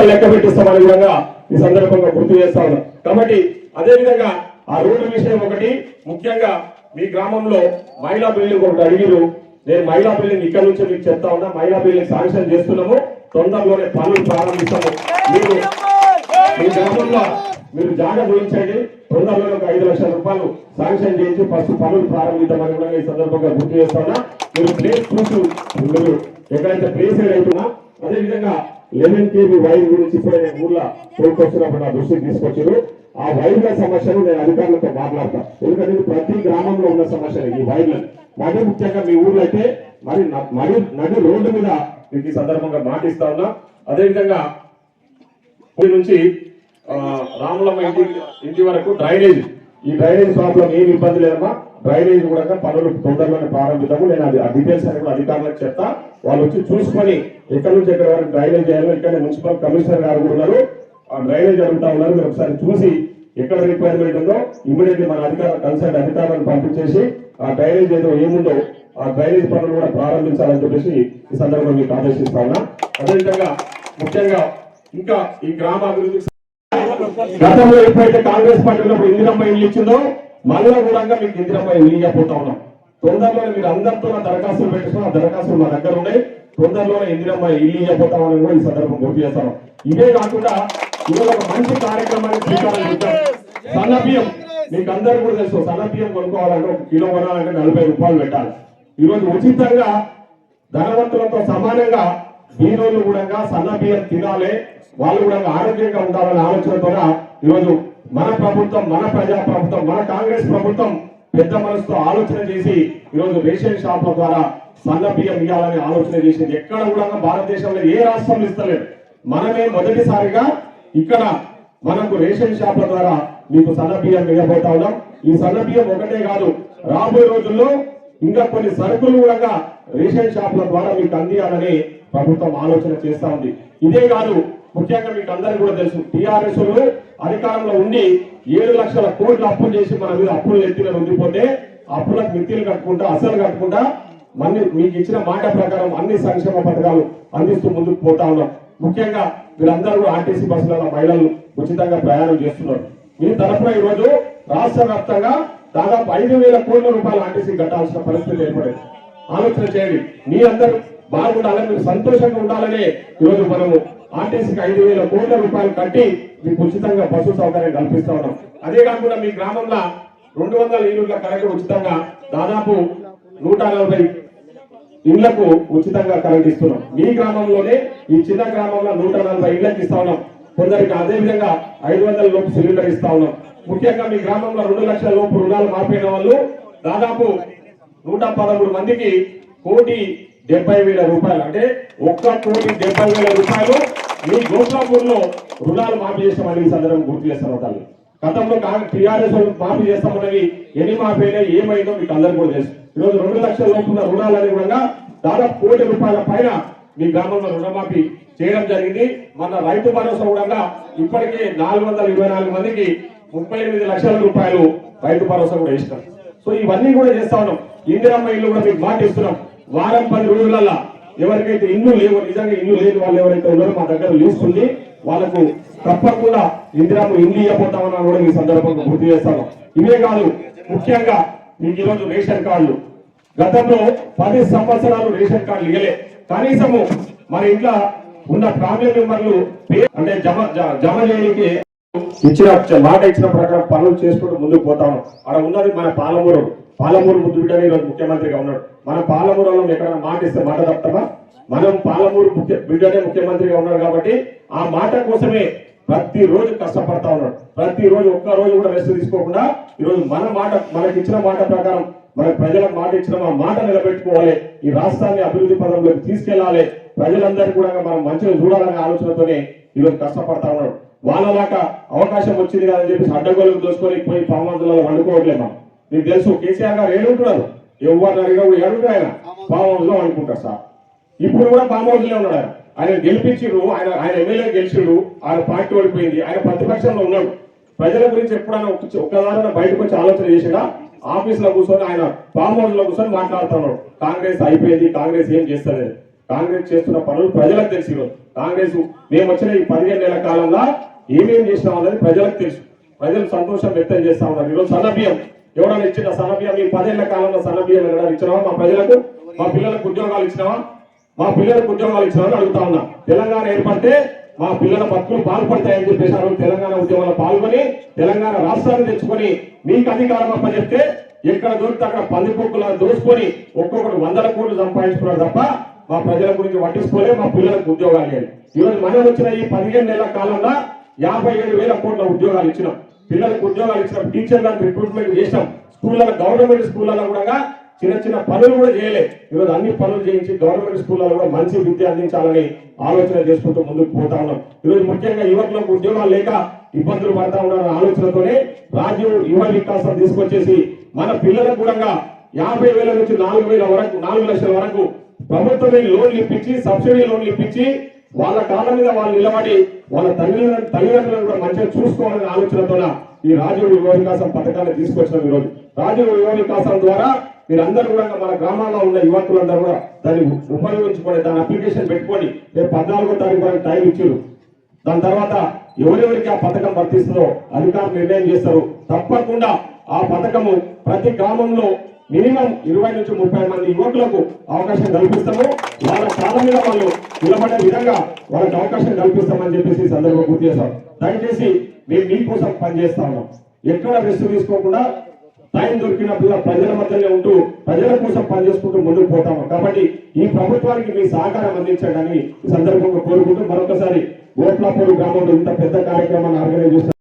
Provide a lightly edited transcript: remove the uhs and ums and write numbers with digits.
లెక్క పెట్టిస్తామనే విధంగా ఈ సందర్భంగా గుర్తు చేస్తా ఉన్నాం. కాబట్టి అదే విధంగా ఆ రోడ్డు విషయం ఒకటి, ముఖ్యంగా మీ గ్రామంలో మహిళా బిల్డింగ్ ఒకటి అడిగిరు. నేను మహిళా బిల్డింగ్ ఇక్కడ నుంచి మీకు చెప్తా ఉన్నా, మహిళా బిల్డింగ్ శాంక్షన్ చేస్తున్నాము, తొందరలోనే పనులు ప్రారంభిస్తాము. మీరు మీ గ్రామంలో మీరు జాగా గురించండి, తొందరలోనే ఒక 5 లక్షల రూపాయలు శాంక్షన్ చేయించి ఫస్ట్ పనులు ప్రారంభిద్దామని కూడా ఈ సందర్భంగా గుర్తు చేస్తా ఉన్నా. మీరు ప్లేస్ చూసి మీరు ఎక్కడైతే ప్లేస్ అవుతున్నా, అదేవిధంగా 11 kV వైర్ గురించి ఇప్పుడే నేను ఊర్లో తోడుకొస్తున్నప్పుడు నా దృష్టికి తీసుకొచ్చారు. ఆ వైర్ల సమస్యను నేను అధికారులతో మాట్లాడతాను, ఎందుకంటే ప్రతి గ్రామంలో ఉన్న సమస్యలు ఈ వైర్లు. మరి ముఖ్యంగా మీ ఊర్లో అయితే మరి నది రోడ్డు మీద మీకు ఈ సందర్భంగా మాటిస్తా ఉన్నా. అదేవిధంగా నుంచి రాములమ్మ ఇంటి వరకు డ్రైనేజ్, ఈ డ్రైనేజ్ ప్రాబ్లం ఏమి ఇబ్బంది లేదమ్మా, డ్రైనేజ్ కూడా పనులు తొందరలోనే ప్రారంభిద్దాము. నేను అది ఆ డీటెయిల్స్ అని కూడా అధికారులకు చెప్తా, వాళ్ళు వచ్చి చూసుకొని ఎక్కడి నుంచి ఎక్కడ వరకు డ్రైనేజ్ చేయాలో, ఇక్కడ మున్సిపల్ కమిషనర్ గారు కూడా ఉన్నారు, ఆ డ్రైనేజ్ అడుగుతా ఉన్నారు. మీరు ఒకసారి చూసి ఎక్కడ రిక్వైర్మెంట్ ఉందో ఇమీడియట్లీ మన కన్సర్న్ అధికారులను పంపించేసి ఆ డ్రైనేజ్ ఏదో ఏముందో ఆ డ్రైనేజ్ పనులు కూడా ప్రారంభించాలని చెప్పేసి ఈ సందర్భంగా మీకు ఆదేశిస్తా ఉన్నా. అదేవిధంగా ముఖ్యంగా ఇంకా ఈ గ్రామాభివృద్ధి గతంలో ఎప్పుడైతే కాంగ్రెస్ పార్టీ ఉన్నప్పుడు ఇందిరమ్మ ఇల్లు ఇచ్చిందో మళ్ళా కూడా మీకు ఇందిరమ్మ ఇల్లు ఇవ్వబోతా ఉన్నాం. తొందరలోనే మీరు అందరితో దరఖాస్తులు పెట్టుకున్న దరఖాస్తులు మా దగ్గర ఉన్నాయి, తొందరలోనే ఇందిరమ్మ ఇల్లు ఇవ్వబోతామని కూడా ఈ సందర్భం గుర్తు చేస్తాను. ఇదే కాకుండా ఇవాళ ఒక మంచి కార్యక్రమాన్ని శ్రీకారం చుట్టాం. సన్న బియ్యం మీకు అందరూ కూడా తెలుసు, సన్న బియ్యం కొనుక్కోవాలంటే 1 కిలో కొనాలంటే 40 రూపాయలు పెట్టాలి. ఈరోజు ఉచితంగా ధనవంతులతో సమానంగా బీరోలు కూడా సన్న బియ్యం తినాలి, వాళ్ళు కూడా ఆరోగ్యంగా ఉండాలనే ఆలోచనతో ఈరోజు మన ప్రభుత్వం, మన ప్రజా ప్రభుత్వం, మన కాంగ్రెస్ ప్రభుత్వం పెద్ద మనసుతో ఆలోచన చేసి ఈరోజు రేషన్ షాపుల ద్వారా సన్న బియ్యం ఇవ్వాలని ఆలోచన చేసింది. ఎక్కడ కూడా భారతదేశంలో ఏ రాష్ట్రంలో ఇస్తలేదు, మనమే మొదటిసారిగా ఇక్కడ మనకు రేషన్ షాపుల ద్వారా మీకు సన్న బియ్యం ఇవ్వబోతా ఉన్నాం. ఈ సన్న బియ్యం ఒకటే కాదు, రాబోయే రోజుల్లో ఇంకా కొన్ని సరుకులు కూడా రేషన్ షాపుల ద్వారా మీకు అందియాలని ప్రభుత్వం ఆలోచన చేస్తా ఉంది. ఇదే కాదు, ముఖ్యంగా మీకు అందరికీ కూడా తెలుసు, టీఆర్ఎస్ అధికారంలో ఉండి 7 లక్షల కోట్లు అప్పులు చేసి మన మీద అప్పులు ఎత్తిన ఉండిపోతే అప్పులకు మిత్తిలు కట్టుకుంటా అసలు కట్టుకుంటా మీకు ఇచ్చిన మాట ప్రకారం అన్ని సంక్షేమ పథకాలు అందిస్తూ ముందుకు పోతా ఉన్నాం. ముఖ్యంగా వీరందరూ ఆర్టీసీ బస్సులలో మహిళలు ఉచితంగా ప్రయాణం చేస్తున్నారు. మీ తరఫున ఈరోజు రాష్ట్ర వ్యాప్తంగా దాదాపు 5,000 కోట్ల రూపాయలు ఆర్టీసీ కట్టాల్సిన పరిస్థితి ఏర్పడింది. ఆలోచన చేయండి, మీ అందరూ బాగుండాలని, మీరు సంతోషంగా ఉండాలని ఈరోజు మనము ఆర్టీసీకి 5,000 కోట్ల రూపాయలు కట్టి మీకు ఉచితంగా బస్సు సౌకర్యం కల్పిస్తా ఉన్నాం. అదే కాకుండా మీ గ్రామంలో 200 యూనిట్ల కరెంటు ఉచితంగా దాదాపు 140 ఇళ్లకు ఉచితంగా కరెంట్ ఇస్తున్నాం. మీ గ్రామంలోనే ఈ చిన్న గ్రామంలో 140 ఇళ్లకు ఇస్తా ఉన్నాం. కొందరికి అదే విధంగా 500 లోపు సిలిండర్ ఇస్తా ఉన్నాం. ముఖ్యంగా మీ గ్రామంలో 2 లక్షల లోపు రుణాలు మారిపోయిన వాళ్ళు దాదాపు 113 మందికి 1,70,000 రూపాయలు, అంటే 1,70,000 రూపాయలు మీ గోపాపూర్లో రుణాలు మాఫీ చేస్తామని ఈ సందర్భం గుర్తు చేస్తాను. తల్లి గతంలో టీఆర్ఎస్ మాఫీ చేస్తామన్నవి ఎన్ని మాఫీ అయినాయి, ఏమైందో మీకు అందరికీ కూడా తెలుసు. ఈరోజు 2 లక్షల లోపు ఉన్న రుణాలని కూడా దాదాపు 1 కోటి రూపాయల పైన మీ గ్రామంలో రుణమాఫీ చేయడం జరిగింది. మన రైతు భరోసా కూడా ఇప్పటికే 424 మందికి 38 లక్షల రూపాయలు రైతు భరోసా కూడా ఇస్తాం. సో ఇవన్నీ కూడా చేస్తా ఉన్నాం. ఇందిరమ్మ ఇల్లు కూడా మీకు మాట ఇస్తున్నాం. వారం 10 రోజులలో ఎవరికైతే ఇల్లు లేవు, నిజంగా ఇల్లు లేని వాళ్ళు ఎవరైతే ఉన్నారో మా దగ్గర లిస్ట్ ఉంది, వాళ్ళకు తప్పకుండా ఇందిరమ్మ ఇల్లు ఇవ్వబోతామన్నా కూడా ఈ సందర్భంగా గుర్తు చేస్తాను. ఇవే కాదు, ముఖ్యంగా మీకు ఈరోజు రేషన్ కార్డులు గతంలో 10 సంవత్సరాలు రేషన్ కార్డులు ఇవ్వలే. కనీసము మన ఇంట్లో ఉన్న ఫ్యామిలీ మెంబర్లు అంటే జమ చేయడానికి మాట ఇచ్చిన ప్రకారం పనులు చేసుకుంటూ ముందుకు పోతాము. అక్కడ ఉన్నది మన పాలమూరు ముద్దు బిడ్డనే ఈరోజు ముఖ్యమంత్రిగా ఉన్నాడు. మన పాలమూరులో ఎక్కడైనా మాట ఇస్తే మాట తప్పమా? మనం పాలమూరు బిడ్డనే ముఖ్యమంత్రిగా ఉన్నాడు కాబట్టి ఆ మాట కోసమే ప్రతిరోజు కష్టపడతా ఉన్నాడు. ప్రతిరోజు ఒక్క రోజు కూడా రెస్ట్ తీసుకోకుండా ఈరోజు మనకి ఇచ్చిన మాట ప్రకారం మన ప్రజలకు మాట ఇచ్చిన ఆ మాట నిలబెట్టుకోవాలి, ఈ రాష్ట్రాన్ని అభివృద్ధి పదంలోకి తీసుకెళ్లాలి, ప్రజలందరికీ కూడా మనం మంచిగా చూడాలనే ఆలోచనతోనే ఈరోజు కష్టపడతా ఉన్నాడు. వాళ్ళలాగా అవకాశం వచ్చింది కాదని చెప్పేసి అడ్డగోలకు దోసుకొని పోయి ఫామ్ హౌస్లలో వండుకోవట్లేమా? మీకు తెలుసు కేసీఆర్ గారు ఏడుంటున్నారు, ఎవరిని అడిగా ఏడుంటారు, ఆయన ఫామ్ హౌస్ లో వండుకుంటారు సార్. ఇప్పుడు కూడా ఫామ్ హౌస్ లో ఉన్నాడు. ఆయన గెలిపించిండు, ఆయన ఎమ్మెల్యే గెలిచిండు, ఆయన పార్టీ ఓడిపోయింది, ఆయన ప్రతిపక్షంలో ఉన్నాడు. ప్రజల గురించి ఎప్పుడైనా ఒక్కదారైనా బయటకు వచ్చి ఆలోచన చేసినా ఆఫీస్ లో కూర్చొని ఆయన ఫామ్ హౌస్ లో కూర్చొని మాట్లాడుతున్నాడు. కాంగ్రెస్ అయిపోయింది, కాంగ్రెస్ ఏం చేస్తలేదు. కాంగ్రెస్ చేస్తున్న పనులు ప్రజలకు తెలుసు. ఈరోజు కాంగ్రెస్ మేము వచ్చిన ఈ 15 నెలల కాలంలో ఏమేం చేసినాం అన్నది ప్రజలకు తెలుసు. ప్రజలు సంతోషం వ్యక్తం చేస్తా ఉన్నారు. ఈరోజు సన్నబియ్యం ఎవరైనా ఇచ్చిన సన్నబియ్యం ఈ 10 ఏళ్ల కాలంలో సన్నబియ్యం ఎవరైనా ఇచ్చినావా? మా ప్రజలకు, మా పిల్లలకు ఉద్యోగాలు ఇచ్చినావా? మా పిల్లలకు ఉద్యోగాలు ఇచ్చినామని అడుగుతా ఉన్నా. తెలంగాణ ఏర్పడితే మా పిల్లల బతుకులు బాగుపడతాయని చెప్పేసి తెలంగాణ ఉద్యమంలో పాల్గొని తెలంగాణ రాష్ట్రాన్ని తెచ్చుకొని మీకు అధికారం అప్పచెప్తే ఎక్కడ దొరికితే అక్కడ పందికొక్కులా దోసుకొని ఒక్కొక్కటి 100 కోట్లు సంపాదించుకున్నారు తప్ప మా ప్రజల గురించి పట్టించుకోలే, మా పిల్లలకు ఉద్యోగాలు లేదు. ఈరోజు మనం వచ్చిన ఈ 15 నెలల కాలంలో 57,000 కోట్ల ఉద్యోగాలు ఇచ్చినాం. పిల్లలకు ఉద్యోగాలు ఇచ్చినాం. టీచర్లను రిక్రూట్మెంట్ చేసినాం. స్కూళ్ళలో, గవర్నమెంట్ స్కూళ్ళలో కూడా చిన్న చిన్న పనులు కూడా చేయలే. ఈరోజు అన్ని పనులు చేయించి గవర్నమెంట్ స్కూళ్ళలో కూడా మంచి విద్య అందించాలని ఆలోచన చేసుకుంటూ ముందుకు పోతా ఉన్నాం. ఈరోజు ముఖ్యంగా యువకులకు ఉద్యోగాలు లేక ఇబ్బందులు పడతా ఉన్నారన్న ఆలోచనతోనే రాజీవ్ యువ వికాసం తీసుకొచ్చేసి మన పిల్లలకు కూడా 50,000 నుంచి 4,000 వరకు, 4 లక్షల వరకు ప్రభుత్వమే లోన్లు ఇప్పించి, సబ్సిడీ లోన్లు ఇప్పించి వాళ్ళ కాళ్ళ మీద వాళ్ళు నిలబడి వాళ్ళ తల్లిదండ్రులను కూడా మంచిగా చూసుకోవాలనే ఆలోచనతో ఈ రాజీవ్ యువ వికాసం పథకాన్ని తీసుకొచ్చిన ఈరోజు రాజీవ్ యువ వికాసం ద్వారా మీరందరూ కూడా మన గ్రామాల్లో ఉన్న యువకులందరూ కూడా దాన్ని ఉపయోగించుకొని దాని అప్లికేషన్ పెట్టుకొని రేపు 14వ తారీఖు వరకు టైం ఇచ్చారు. దాని తర్వాత ఎవరెవరికి ఆ పథకం వర్తిస్తుందో అధికారులు నిర్ణయం చేస్తారు. తప్పకుండా ఆ పథకము ప్రతి గ్రామంలో మినిమం 20 నుంచి 30 మంది యువకులకు అవకాశం కల్పిస్తాము. వాళ్ళ కాళ్ళ మీద వాళ్ళు నిలబడే విధంగా వాళ్ళకి అవకాశం కల్పిస్తామని చెప్పేసి ఈ సందర్భంగా గుర్తు చేస్తాం. దయచేసి మేము మీకోసం పనిచేస్తా ఉన్నాం. ఎక్కడ రెస్ట్ తీసుకోకుండా టైం దొరికినప్పుడు ప్రజల మధ్యలో ఉంటూ ప్రజల కోసం పనిచేసుకుంటూ ముందుకు పోతాము. కాబట్టి ఈ ప్రభుత్వానికి మీ సహకారం అందించండి ఈ సందర్భంగా కోరుకుంటూ మరొకసారి గోట్లాపూర్ గ్రామంలో ఇంత పెద్ద కార్యక్రమాన్ని ఆర్గనైజ్ చేస్తారు.